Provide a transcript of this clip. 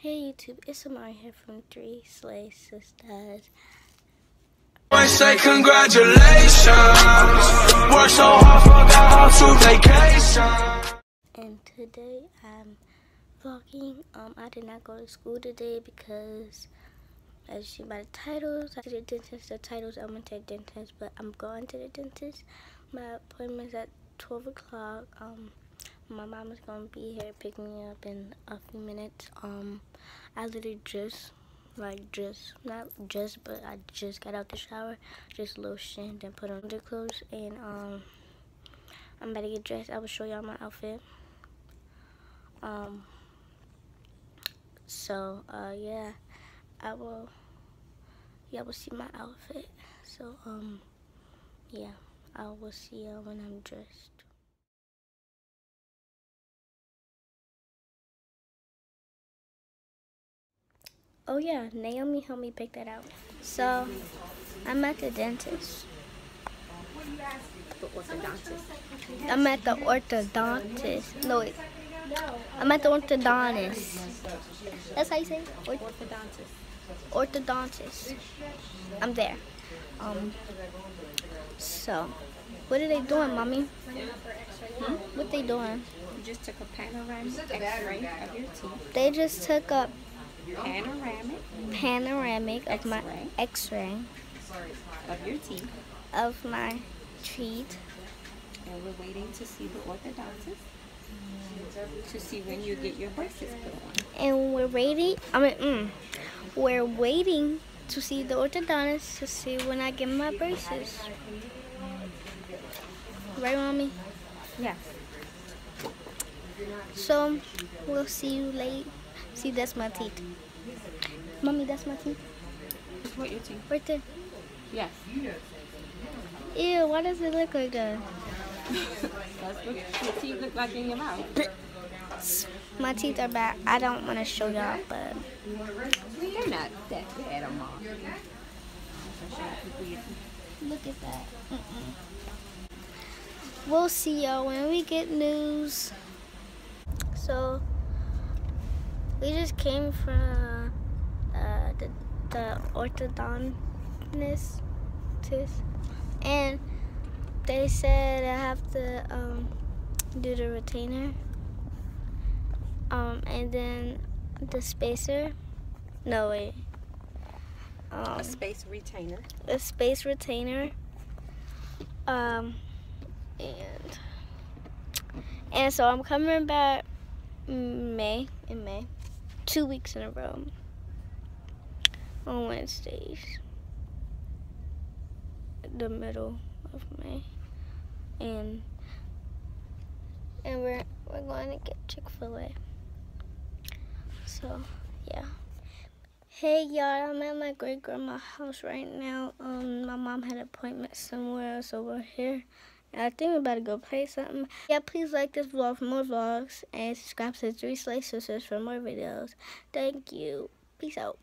Hey YouTube, it's Amari here from Three Slay Sisters. I say congratulations. Work so hard, forgot how to vacation. And today I'm vlogging. I did not go to school today because, as you see by the titles, I did the dentist. The titles I went to the dentist, but I'm going to the dentist. My appointment is at 12 o'clock. My mom is gonna be here picking me up in a few minutes. I literally not just, but I just got out the shower, just lotioned and put on the clothes, and I'm about to get dressed. I will show y'all my outfit. Yeah, y'all will see my outfit. So, yeah, I will see y'all when I'm dressed. Oh yeah, Naomi helped me pick that out. So, I'm at the dentist. The orthodontist. I'm at the orthodontist. No, wait. I'm at the orthodontist. That's how you say it? Orthodontist. Orthodontist. I'm there. So, what are they doing, Mommy? What they doing? You just took a panoramic x-ray of your teeth. They just took a panoramic of my x-ray of your teeth. Of my teeth. And we're waiting to see the orthodontist to see when you get your braces put on. And we're waiting to see the orthodontist to see when I get my braces. Right, Mommy? Yes. So, we'll see you later. See, that's my teeth. Mommy, that's my teeth. What, your teeth? Right there. Yes. Ew, why does it look like that? That's what your teeth look like in your mouth. My teeth are bad. I don't want to show y'all, but... They're not that bad, Amari. Look at that. We'll see y'all when we get news. So, we just came from the orthodontist, and they said I have to do the retainer, and then the spacer. No, wait. A space retainer. A space retainer. And so I'm coming back in May, 2 weeks in a row, on Wednesdays, the middle of May, and we're going to get Chick-fil-A. So yeah. Hey y'all, I'm at my great grandma's house right now. My mom had an appointment somewhere else over here. I think we're about to go play something. Yeah, please like this vlog for more vlogs and subscribe to Three Slay Sisters for more videos. Thank you. Peace out.